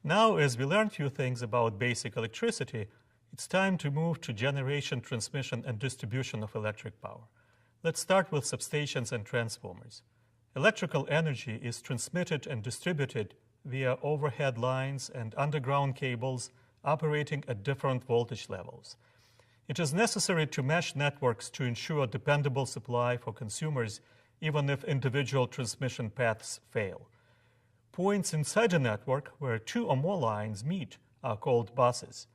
Now, as we learned a few things about basic electricity, it's time to move to generation, transmission, and distribution of electric power. Let's start with substations and transformers. Electrical energy is transmitted and distributed via overhead lines and underground cables operating at different voltage levels. It is necessary to mesh networks to ensure dependable supply for consumers, even if individual transmission paths fail. Points inside a network where two or more lines meet are called buses.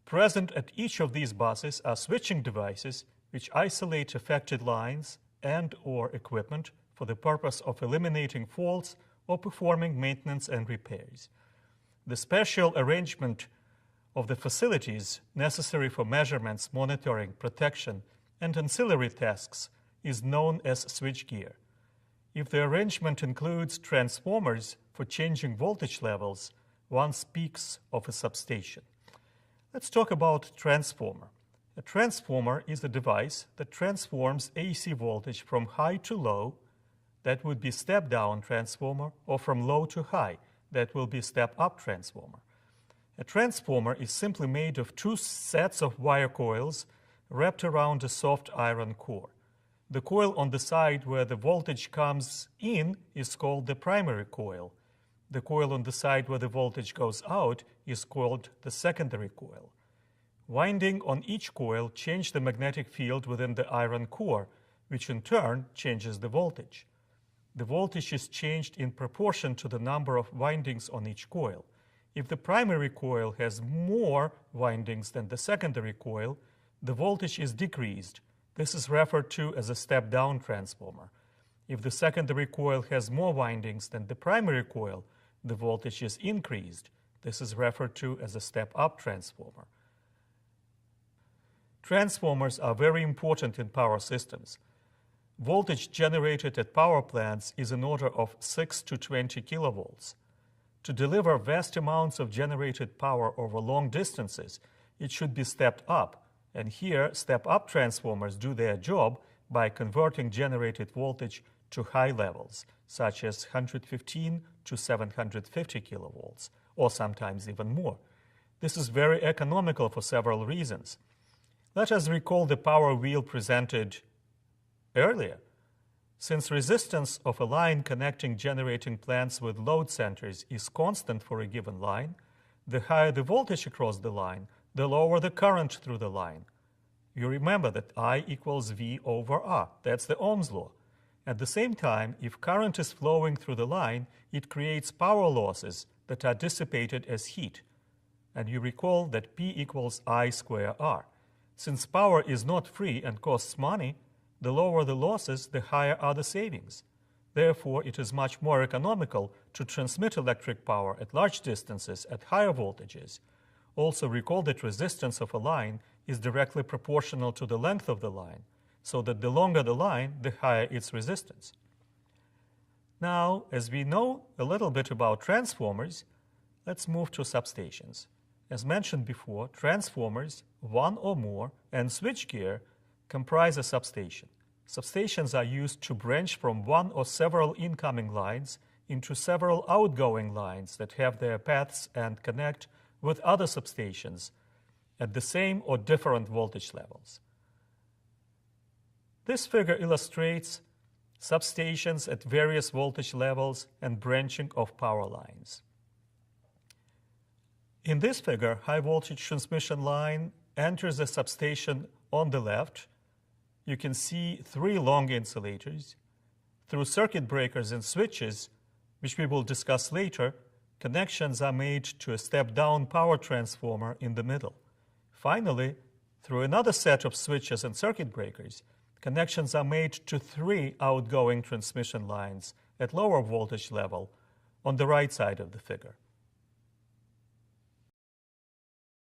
Present at each of these buses are switching devices which isolate affected lines and/or equipment for the purpose of eliminating faults or performing maintenance and repairs. The special arrangement of the facilities necessary for measurements, monitoring, protection, and ancillary tasks is known as switchgear. If the arrangement includes transformers for changing voltage levels, one speaks of a substation. Let's talk about transformer. A transformer is a device that transforms AC voltage from high to low, that would be step-down transformer, or from low to high, that will be step-up transformer. A transformer is simply made of two sets of wire coils wrapped around a soft iron core. The coil on the side where the voltage comes in is called the primary coil. The coil on the side where the voltage goes out is called the secondary coil. Winding on each coil changes the magnetic field within the iron core, which in turn changes the voltage. The voltage is changed in proportion to the number of windings on each coil. If the primary coil has more windings than the secondary coil, the voltage is decreased. This is referred to as a step-down transformer. If the secondary coil has more windings than the primary coil, the voltage is increased. This is referred to as a step-up transformer. Transformers are very important in power systems. Voltage generated at power plants is in order of 6 to 20 kilovolts. To deliver vast amounts of generated power over long distances, it should be stepped up, and here step-up transformers do their job by converting generated voltage to high levels, such as 115 to 750 kilovolts, or sometimes even more. This is very economical for several reasons. Let us recall the power wheel presented earlier. Since resistance of a line connecting generating plants with load centers is constant for a given line, the higher the voltage across the line, the lower the current through the line. You remember that I equals V over R. That's the Ohm's law. At the same time, if current is flowing through the line, it creates power losses that are dissipated as heat. And you recall that P equals I square R. Since power is not free and costs money, the lower the losses, the higher are the savings. Therefore, it is much more economical to transmit electric power at large distances at higher voltages. Also recall that resistance of a line is directly proportional to the length of the line, so that the longer the line, the higher its resistance. Now, as we know a little bit about transformers, let's move to substations. As mentioned before, transformers, one or more, and switchgear comprise a substation. Substations are used to branch from one or several incoming lines into several outgoing lines that have their paths and connect with other substations at the same or different voltage levels. This figure illustrates substations at various voltage levels and branching of power lines. In this figure, high voltage transmission line enters a substation on the left. You can see three long insulators. Through circuit breakers and switches, which we will discuss later, connections are made to a step-down power transformer in the middle. Finally, through another set of switches and circuit breakers, connections are made to three outgoing transmission lines at lower voltage level on the right side of the figure.